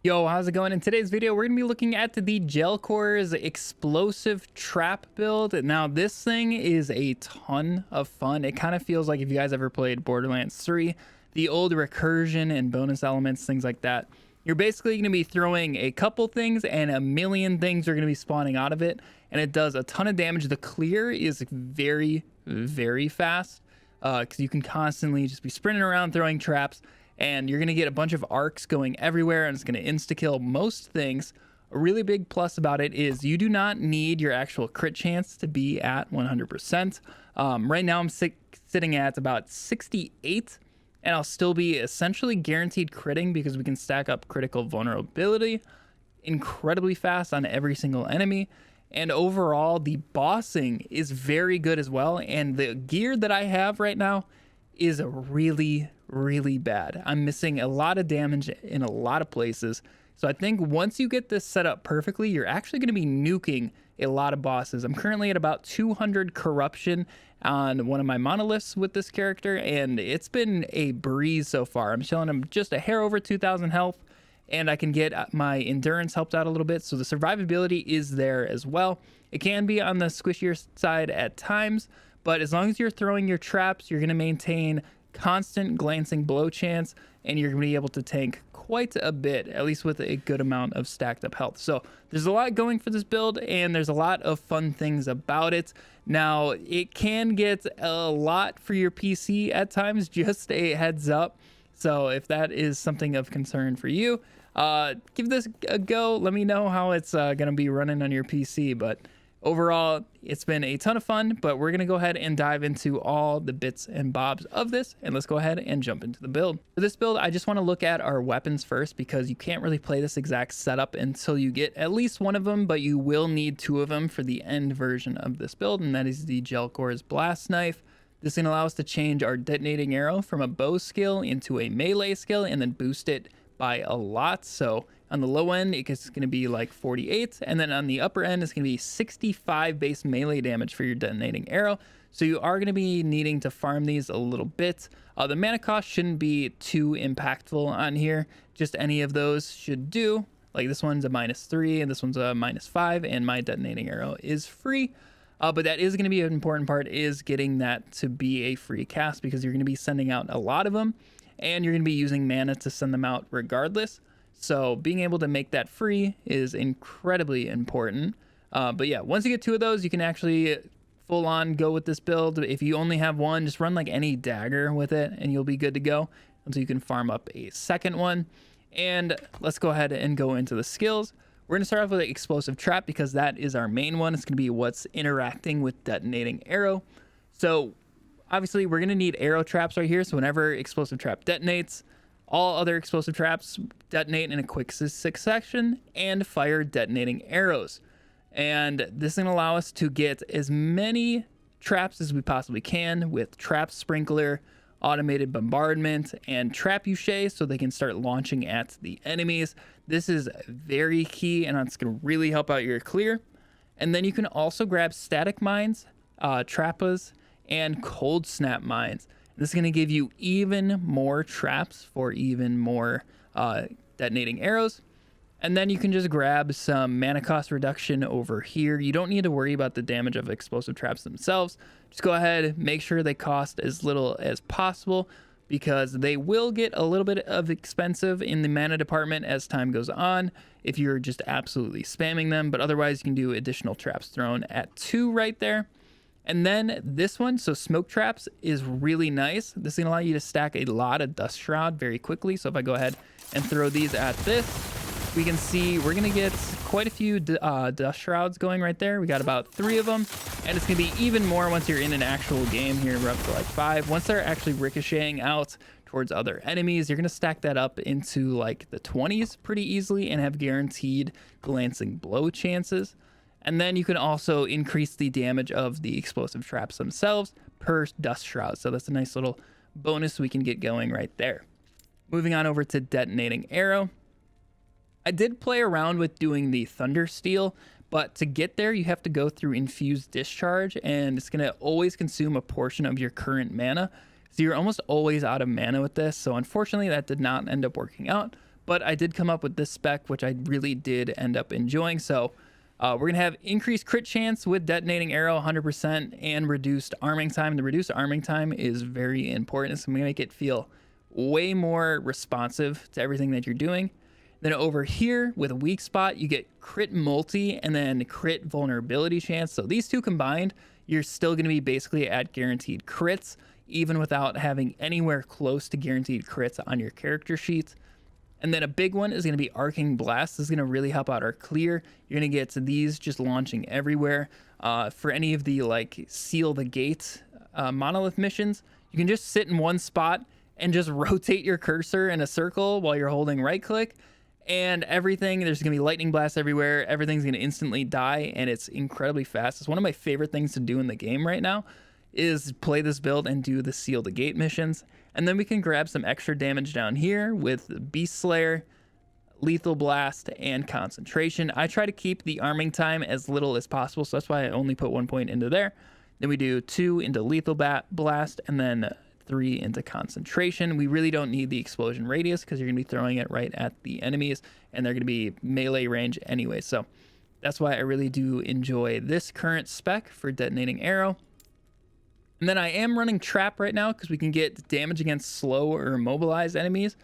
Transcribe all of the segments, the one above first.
Yo, how's it going? In today's video, we're going to be looking at the JELKHOR'S explosive trap build. Now, this thing is a ton of fun. It kind of feels like if you guys ever played Borderlands 3, the old recursion and bonus elements, things like that. You're basically going to be throwing a couple things and a million things are going to be spawning out of it. And it does a ton of damage. The clear is very, very fast because you can constantly just be sprinting around throwing traps. And you're going to get a bunch of arcs going everywhere, and it's going to insta-kill most things. A really big plus about it is you do not need your actual crit chance to be at 100%. Right now I'm sitting at about 68, and I'll still be essentially guaranteed critting because we can stack up critical vulnerability incredibly fast on every single enemy. And overall, the bossing is very good as well, and the gear that I have right now is really bad. I'm missing a lot of damage in a lot of places. So I think once you get this set up perfectly, you're actually going to be nuking a lot of bosses. I'm currently at about 200 corruption on one of my monoliths with this character, and it's been a breeze so far. I'm showing him just a hair over 2,000 health, and I can get my endurance helped out a little bit. So the survivability is there as well. It can be on the squishier side at times, but as long as you're throwing your traps, you're going to maintain constant glancing blow chance, and you're going to be able to tank quite a bit, at least with a good amount of stacked up health. So there's a lot going for this build, and there's a lot of fun things about it. Now, it can get a lot for your PC at times, just a heads up. So if that is something of concern for you, give this a go. Let me know how it's going to be running on your PC, but overall, it's been a ton of fun, but we're going to go ahead and dive into all the bits and bobs of this, and let's go ahead and jump into the build. For this build, I just want to look at our weapons first because you can't really play this exact setup until you get at least one of them, but you will need two of them for the end version of this build, and that is the JELKHOR'S blast knife. This is going to allow us to change our detonating arrow from a bow skill into a melee skill and then boost it by a lot. So on the low end, it's going to be like 48, and then on the upper end, it's going to be 65 base melee damage for your detonating arrow. So you are going to be needing to farm these a little bit. The mana cost shouldn't be too impactful on here. Just any of those should do. Like this one's a -3, and this one's a -5, and my detonating arrow is free. But that is going to be an important part, is getting that to be a free cast, because you're going to be sending out a lot of them, and you're going to be using mana to send them out regardless. So being able to make that free is incredibly important. But yeah, once you get two of those, you can actually full on go with this build. If you only have one, just run like any dagger with it and you'll be good to go until you can farm up a second one. And let's go ahead and go into the skills. We're going to start off with an explosive trap because that is our main one. It's going to be what's interacting with detonating arrow. So obviously we're going to need arrow traps right here. So whenever explosive trap detonates, all other explosive traps detonate in a quick succession and fire detonating arrows. And this is going to allow us to get as many traps as we possibly can with trap sprinkler, automated bombardment, and trap Uche, so they can start launching at the enemies. This is very key, and it's going to really help out your clear. And then you can also grab static mines, trappas, and cold snap mines. This is going to give you even more traps for even more detonating arrows. And then you can just grab some mana cost reduction over here. You don't need to worry about the damage of explosive traps themselves. Just go ahead, make sure they cost as little as possible, because they will get a little bit of expensive in the mana department as time goes on if you're just absolutely spamming them. But otherwise, you can do additional traps thrown at 2 right there. And then this one, so smoke traps, is really nice. This is going to allow you to stack a lot of dust shroud very quickly. So if I go ahead and throw these at this, we can see we're going to get quite a few dust shrouds going right there. We got about 3 of them, and it's going to be even more once you're in an actual game here. We're up to like 5. Once they're actually ricocheting out towards other enemies, you're going to stack that up into like the 20s pretty easily and have guaranteed glancing blow chances. And then you can also increase the damage of the explosive traps themselves per dust shroud. So that's a nice little bonus we can get going right there. Moving on over to detonating arrow. I did play around with doing the thunder steel, but to get there, you have to go through infused discharge, and it's going to always consume a portion of your current mana. So you're almost always out of mana with this. So unfortunately, that did not end up working out. but I did come up with this spec, which I really did end up enjoying. So we're going to have increased crit chance with detonating arrow 100% and reduced arming time. The reduced arming time is very important. It's going to make it feel way more responsive to everything that you're doing. Then over here with a weak spot, you get crit multi and then crit vulnerability chance. So these two combined, you're still going to be basically at guaranteed crits, even without having anywhere close to guaranteed crits on your character sheet. And then a big one is going to be Arcing Blast. This is going to really help out our clear. You're going to get to these just launching everywhere. For any of the like seal the gate monolith missions, you can just sit in one spot and just rotate your cursor in a circle while you're holding right click, and everything, there's going to be lightning blasts everywhere. Everything's going to instantly die, and it's incredibly fast. It's one of my favorite things to do in the game right now is play this build and do the seal the gate missions. And then we can grab some extra damage down here with Beast Slayer, Lethal Blast, and Concentration. I try to keep the arming time as little as possible, so that's why I only put 1 point into there. Then we do 2 into Lethal Blast, and then 3 into Concentration. We really don't need the explosion radius because you're going to be throwing it right at the enemies, and they're going to be melee range anyway. So that's why I really do enjoy this current spec for detonating arrow. And then I am running trap right now because we can get damage against slow or immobilized enemies,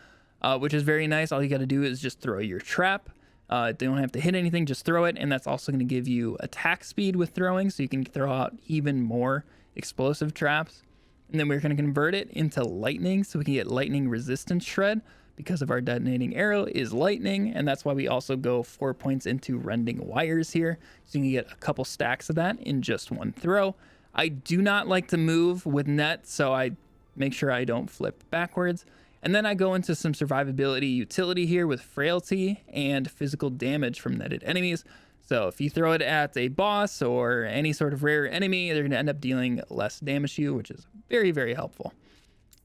which is very nice. All you got to do is just throw your trap. They don't have to hit anything, just throw it. And that's also going to give you attack speed with throwing, so you can throw out even more explosive traps. And then we're going to convert it into lightning, so we can get lightning resistance shred because of our detonating arrow is lightning. And that's why we also go 4 points into rending wires here, so you can get a couple stacks of that in just one throw. I do not like to move with net, so I make sure I don't flip backwards. And then I go into some survivability utility here with frailty and physical damage from netted enemies. So if you throw it at a boss or any sort of rare enemy, they're going to end up dealing less damage to you, which is very, very helpful.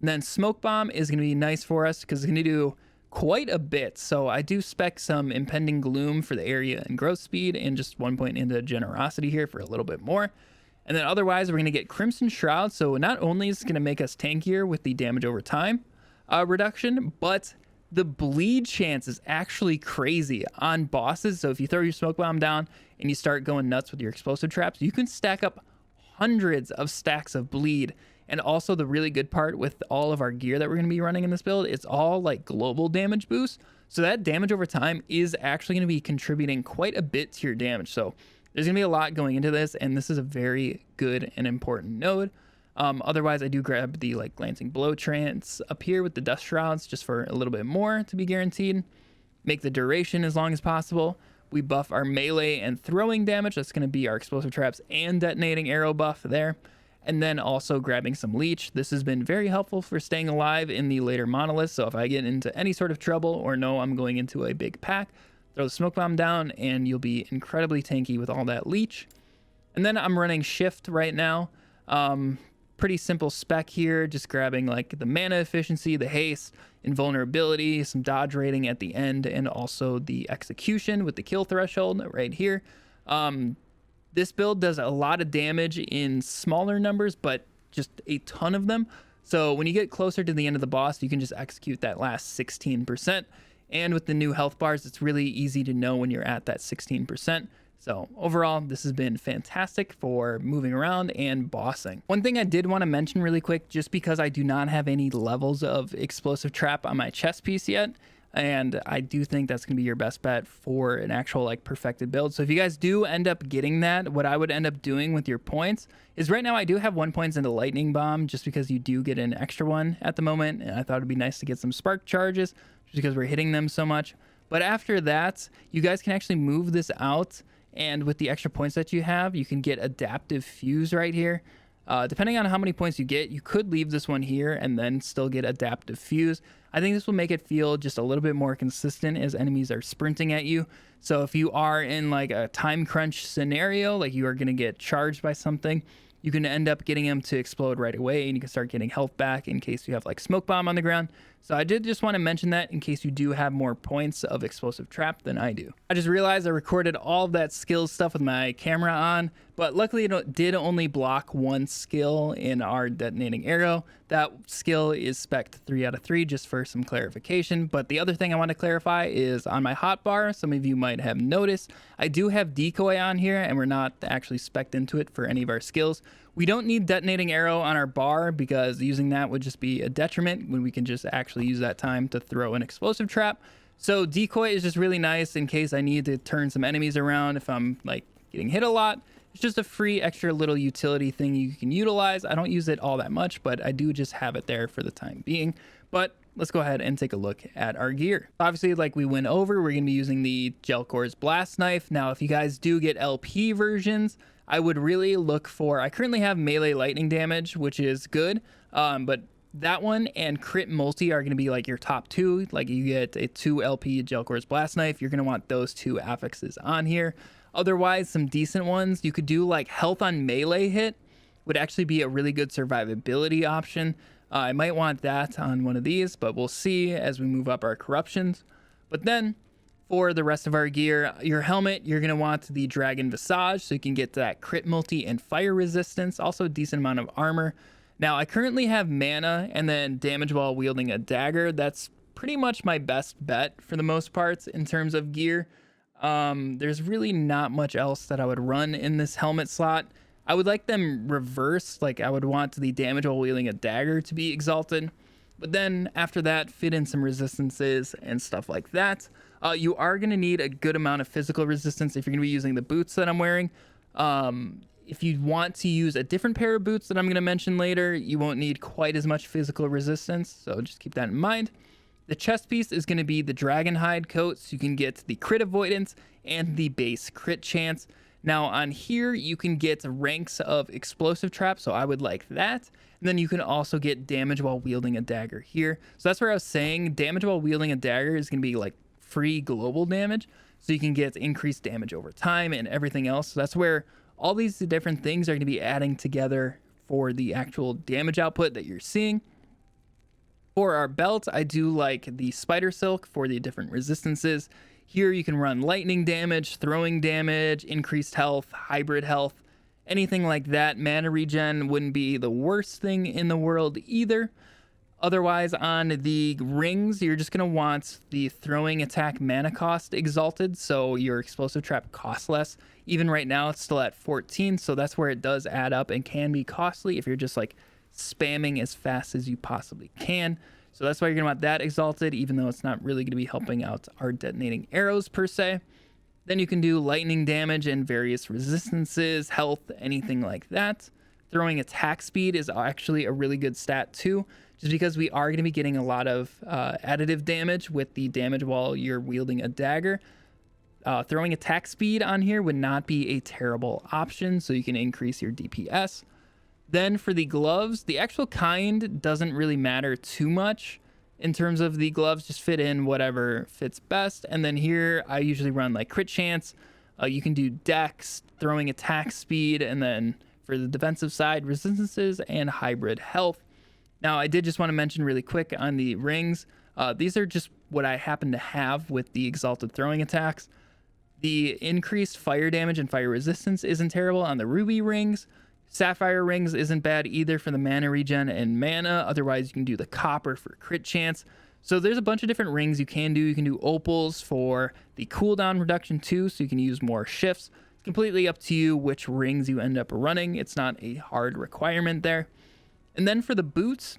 And then Smoke Bomb is going to be nice for us because it's going to do quite a bit. So I do spec some Impending Gloom for the area and growth speed, and just 1 point into Generosity here for a little bit more. And then otherwise, we're going to get Crimson Shroud. So not only is it going to make us tankier with the damage over time reduction, but the bleed chance is actually crazy on bosses. So if you throw your smoke bomb down and you start going nuts with your explosive traps, you can stack up hundreds of stacks of bleed. And also the really good part with all of our gear that we're going to be running in this build, it's all like global damage boost. So that damage over time is actually going to be contributing quite a bit to your damage. So there's going to be a lot going into this, and this is a very good and important node. Otherwise, I do grab the like glancing blow trance up here with the dust shrouds just for a little bit more to be guaranteed. Make the duration as long as possible. We buff our melee and throwing damage. That's going to be our explosive traps and detonating arrow buff there. And then also grabbing some leech. This has been very helpful for staying alive in the later monoliths. So if I get into any sort of trouble or know I'm going into a big pack, throw the smoke bomb down and you'll be incredibly tanky with all that leech. And then I'm running shift right now. Pretty simple spec here, just grabbing like the mana efficiency, the haste, invulnerability, some dodge rating at the end, and also the execution with the kill threshold right here. This build does a lot of damage in smaller numbers, but just a ton of them. So when you get closer to the end of the boss, you can just execute that last 16%. And with the new health bars, it's really easy to know when you're at that 16%. So overall, this has been fantastic for moving around and bossing. One thing I did want to mention really quick, just because I do not have any levels of explosive trap on my chest piece yet, and I do think that's going to be your best bet for an actual like perfected build. So if you guys do end up getting that, what I would end up doing with your points is right now I do have 1 point into lightning bomb just because you do get an extra one at the moment. And I thought it'd be nice to get some spark charges just because we're hitting them so much. But after that, you guys can actually move this out. And with the extra points that you have, you can get adaptive fuse right here. Depending on how many points you get, you could leave this one here and then still get adaptive fuse. I think this will make it feel just a little bit more consistent as enemies are sprinting at you. So if you are in like a time crunch scenario, like you are going to get charged by something, you can end up getting them to explode right away, and you can start getting health back in case you have like smoke bomb on the ground. So I did just want to mention that in case you do have more points of explosive trap than I do. I just realized I recorded all of that skills stuff with my camera on, but luckily it did only block one skill in our detonating arrow. That skill is spec 3 out of 3, just for some clarification. But the other thing I want to clarify is on my hotbar, some of you might have noticed, I do have Decoy on here, and we're not actually spec'd into it for any of our skills. We don't need detonating arrow on our bar because using that would just be a detriment when we can just actually use that time to throw an explosive trap. So Decoy is just really nice in case I need to turn some enemies around if I'm like getting hit a lot. It's just a free extra little utility thing you can utilize. I don't use it all that much, but I do just have it there for the time being. But let's go ahead and take a look at our gear. Obviously, like we went over, we're going to be using the JELKHOR'S blast knife. Now, if you guys do get LP versions, I would really look for, I currently have melee lightning damage, which is good, but that one and crit multi are going to be like your top two. Like you get a 2 LP JELKHOR'S blast knife, you're going to want those two affixes on here. Otherwise, some decent ones you could do, like health on melee hit would actually be a really good survivability option. I might want that on one of these, but we'll see as we move up our corruptions. But then for the rest of our gear, your helmet, you're going to want the Dragon Visage so you can get that crit multi and fire resistance, also a decent amount of armor. Now, I currently have mana and then damage while wielding a dagger. That's pretty much my best bet for the most parts in terms of gear. There's really not much else that I would run in this helmet slot. I would like them reversed, like I would want the damage while wielding a dagger to be exalted. But then after that, fit in some resistances and stuff like that. You are going to need a good amount of physical resistance if you're going to be using the boots that I'm wearing. If you want to use a different pair of boots that I'm going to mention later, you won't need quite as much physical resistance, so just keep that in mind. The chest piece is going to be the dragon hide coat, so you can get the crit avoidance and the base crit chance. Now on here, you can get ranks of explosive traps, so I would like that. And then you can also get damage while wielding a dagger here. So that's where I was saying damage while wielding a dagger is going to be like free global damage, so you can get increased damage over time and everything else. So that's where all these different things are going to be adding together for the actual damage output that you're seeing. For our belt, I do like the spider silk for the different resistances. Here you can run lightning damage, throwing damage, increased health, hybrid health, anything like that. Mana regen wouldn't be the worst thing in the world either. Otherwise, on the rings, you're just going to want the throwing attack mana cost exalted, so your explosive trap costs less. Even right now, it's still at 14, so that's where it does add up and can be costly if you're just like spamming as fast as you possibly can. So that's why you're going to want that exalted, even though it's not really going to be helping out our detonating arrows per se. Then you can do lightning damage and various resistances, health, anything like that. Throwing attack speed is actually a really good stat too, just because we are going to be getting a lot of additive damage with the damage while you're wielding a dagger. Throwing attack speed on here would not be a terrible option, so you can increase your DPS. Then for the gloves, the actual kind doesn't really matter too much in terms of the gloves, just fit in whatever fits best. And then here I usually run like crit chance. You can do dex, throwing attack speed, and then for the defensive side, resistances and hybrid health. Now I did just want to mention really quick on the rings, these are just what I happen to have with the exalted throwing attacks. The increased fire damage and fire resistance isn't terrible on the ruby rings. Sapphire rings isn't bad either for the mana regen and mana. Otherwise, you can do the copper for crit chance. So there's a bunch of different rings you can do. You can do opals for the cooldown reduction too, so you can use more shifts. It's completely up to you which rings you end up running. It's not a hard requirement there. And then for the boots,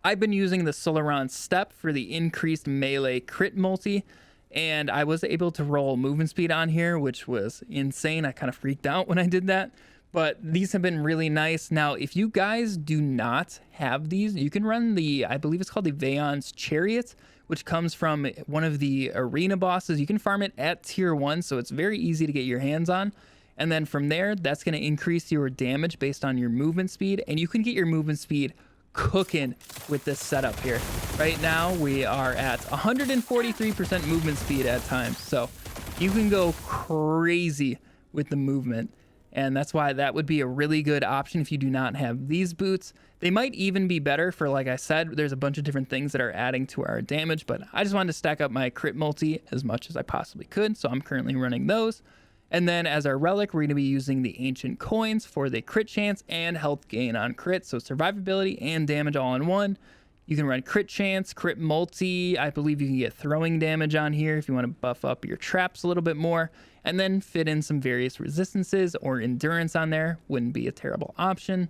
I've been using the Solaron Step for the increased melee crit multi, and I was able to roll movement speed on here, which was insane. I kind of freaked out when I did that. But these have been really nice. Now, if you guys do not have these, you can run the, I believe it's called the Vaon's Chariot, which comes from one of the arena bosses. You can farm it at tier 1, so it's very easy to get your hands on. And then from there, that's going to increase your damage based on your movement speed. And you can get your movement speed cooking with this setup here. Right now, we are at 143% movement speed at times. So you can go crazy with the movement. And that's why that would be a really good option if you do not have these boots. They might even be better for, like I said, there's a bunch of different things that are adding to our damage, but I just wanted to stack up my crit multi as much as I possibly could, so I'm currently running those. And then as our relic, we're going to be using the ancient coins for the crit chance and health gain on crit, so survivability and damage all in one. You can run crit chance, crit multi. I believe you can get throwing damage on here if you want to buff up your traps a little bit more, and then fit in some various resistances or endurance on there. Wouldn't be a terrible option.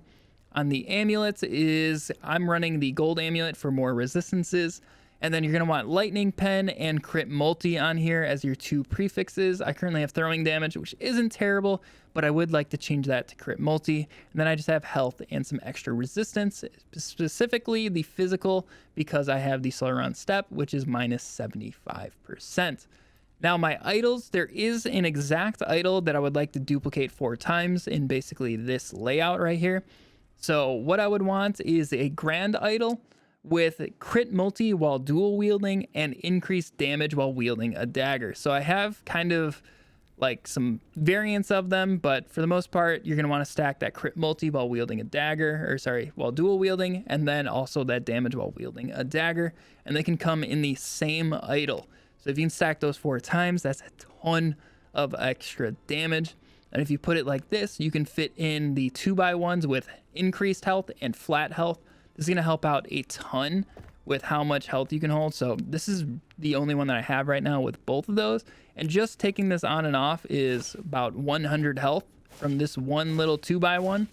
On the amulets I'm running the gold amulet for more resistances. And then you're going to want lightning pen and crit multi on here as your two prefixes. I currently have throwing damage, which isn't terrible, but I would like to change that to crit multi. And then I just have health and some extra resistance, specifically the physical, because I have the Solaron step, which is minus 75%. Now my idols, there is an exact idol that I would like to duplicate 4 times in basically this layout right here. So what I would want is a grand idol with crit multi while dual wielding and increased damage while wielding a dagger. So I have kind of like some variants of them, but for the most part, you're going to want to stack that crit multi while wielding a dagger, while dual wielding, and then also that damage while wielding a dagger, and they can come in the same idol. So if you can stack those 4 times, that's a ton of extra damage. And if you put it like this, you can fit in the 2x1s with increased health and flat health. This is going to help out a ton with how much health you can hold. So this is the only one that I have right now with both of those. And just taking this on and off is about 100 health from this one little 2x1.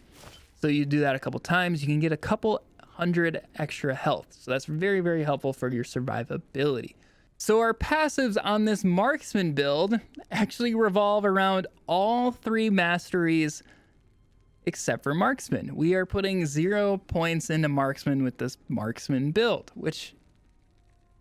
So you do that a couple times, you can get a couple hundred extra health. So that's very, very helpful for your survivability. So our passives on this Marksman build actually revolve around all 3 masteries except for Marksman. We are putting 0 points into Marksman with this Marksman build, which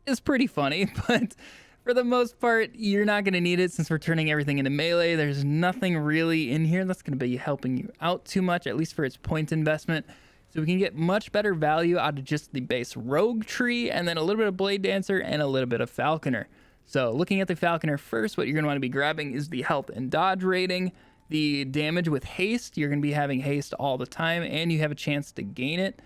is pretty funny, but for the most part, you're not going to need it since we're turning everything into melee. There's nothing really in here that's going to be helping you out too much, at least for its point investment. So we can get much better value out of just the base rogue tree, and then a little bit of blade dancer and a little bit of falconer. So looking at the falconer first, what you're going to want to be grabbing is the health and dodge rating. The damage with haste, you're going to be having haste all the time, and you have a chance to gain it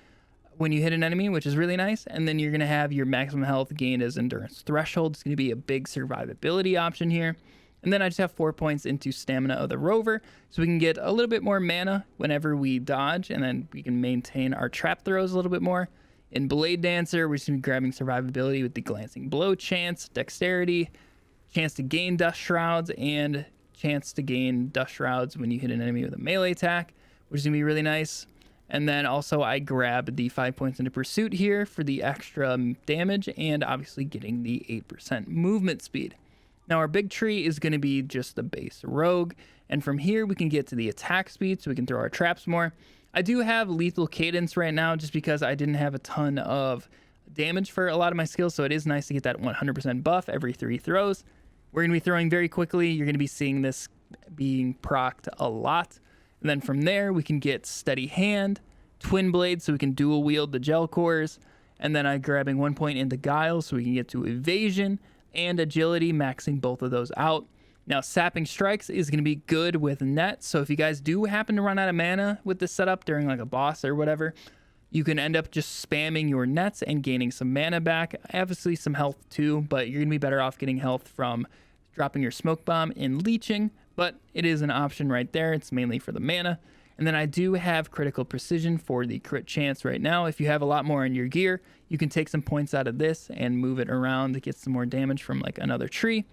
when you hit an enemy, which is really nice. And then you're going to have your maximum health gained as endurance threshold. It's going to be a big survivability option here. And then I just have 4 points into stamina of the rover, so we can get a little bit more mana whenever we dodge, and then we can maintain our trap throws a little bit more. In blade dancer, we're just going to be grabbing survivability with the glancing blow chance, dexterity, chance to gain dust shrouds, and chance to gain dust shrouds when you hit an enemy with a melee attack, which is going to be really nice. And then also I grab the 5 points into pursuit here for the extra damage and obviously getting the 8% movement speed. Now our big tree is going to be just the base rogue, and from here we can get to the attack speed so we can throw our traps more. I do have lethal cadence right now just because I didn't have a ton of damage for a lot of my skills, so it is nice to get that 100% buff every 3 throws. We're going to be throwing very quickly. You're going to be seeing this being procced a lot. And then from there, we can get steady hand, twin blade, so we can dual wield the JELKHOR'S. And then I'm grabbing 1 point into guile, so we can get to evasion and agility, maxing both of those out. Now, sapping strikes is going to be good with net. So if you guys do happen to run out of mana with this setup during like a boss or whatever, you can end up just spamming your nets and gaining some mana back. Obviously some health too, but you're going to be better off getting health from dropping your smoke bomb and leeching, but it is an option right there. It's mainly for the mana. And then I do have critical precision for the crit chance right now. If you have a lot more in your gear, you can take some points out of this and move it around to get some more damage from like another tree.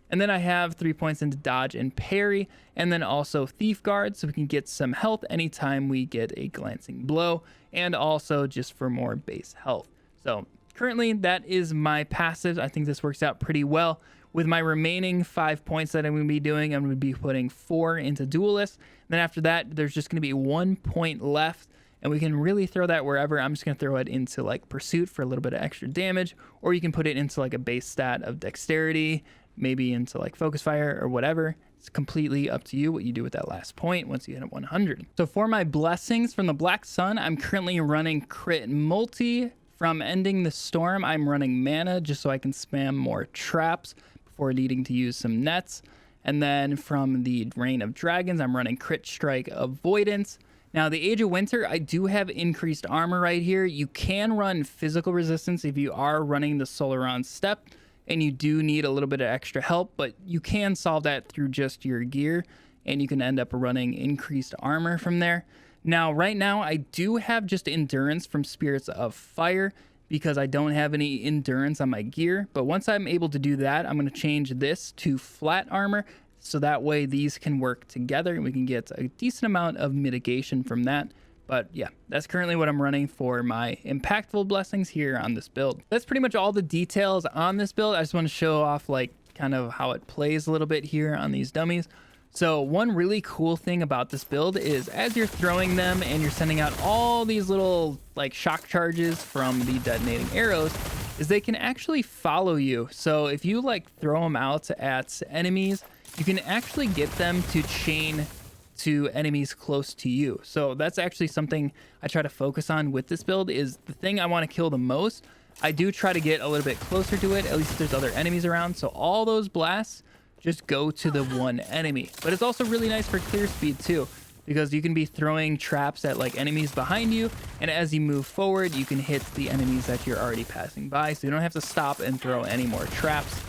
And then I have 3 points into dodge and parry, and then also thief guard, so we can get some health anytime we get a glancing blow, and also just for more base health. So currently that is my passive. I think this works out pretty well. With my remaining 5 points that I'm going to be doing, I'm going to be putting 4 into duelist. Then after that, there's just going to be 1 point left, and we can really throw that wherever. I'm just going to throw it into like pursuit for a little bit of extra damage, or you can put it into like a base stat of dexterity, maybe into like focus fire or whatever. It's completely up to you what you do with that last point once you hit 100. So for my blessings from the Black Sun, I'm currently running crit multi. From ending the storm, I'm running mana just so I can spam more traps before needing to use some nets. And then from the Reign of Dragons, I'm running Crit Strike Avoidance. Now, the Age of Winter, I do have increased armor right here. You can run physical resistance if you are running the Solaron step, and you do need a little bit of extra help, but you can solve that through just your gear, and you can end up running increased armor from there. Now, right now, I do have just endurance from Spirits of Fire because I don't have any endurance on my gear, but once I'm able to do that, I'm going to change this to flat armor, so that way these can work together and we can get a decent amount of mitigation from that. But yeah, that's currently what I'm running for my impactful blessings here on this build. That's pretty much all the details on this build. I just want to show off like kind of how it plays a little bit here on these dummies. So one really cool thing about this build is as you're throwing them and you're sending out all these little like shock charges from the detonating arrows, is they can actually follow you. So if you like throw them out at enemies, you can actually get them to chain to enemies close to you. So that's actually something I try to focus on with this build, is the thing I want to kill the most. I do try to get a little bit closer to it, at least if there's other enemies around. So all those blasts just go to the one enemy. But it's also really nice for clear speed too, because you can be throwing traps at like enemies behind you, and as you move forward, you can hit the enemies that you're already passing by. So you don't have to stop and throw any more traps.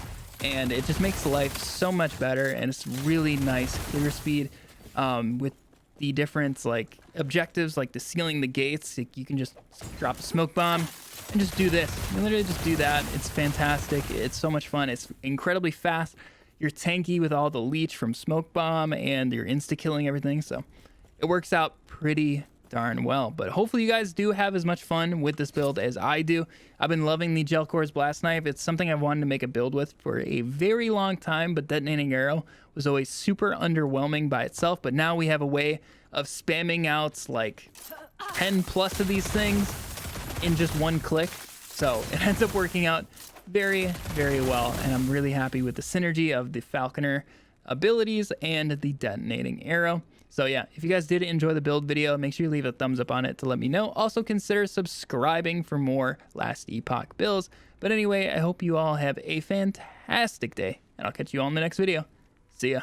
And it just makes life so much better, and it's really nice clear speed with the different like objectives, like the sealing the gates. You can just drop a smoke bomb and just do this. You can literally just do that. It's fantastic. It's so much fun. It's incredibly fast. You're tanky with all the leech from smoke bomb, and you're insta killing everything. So it works out pretty darn well. But hopefully you guys do have as much fun with this build as I do. I've been loving the JELKHOR'S blast knife. It's something I've wanted to make a build with for a very long time, but detonating arrow was always super underwhelming by itself. But now we have a way of spamming out like 10 plus of these things in just one click. So it ends up working out very, very well, and I'm really happy with the synergy of the Falconer abilities and the detonating arrow. So yeah, if you guys did enjoy the build video, make sure you leave a thumbs up on it to let me know. Also consider subscribing for more Last Epoch builds. But anyway, I hope you all have a fantastic day, and I'll catch you all in the next video. See ya.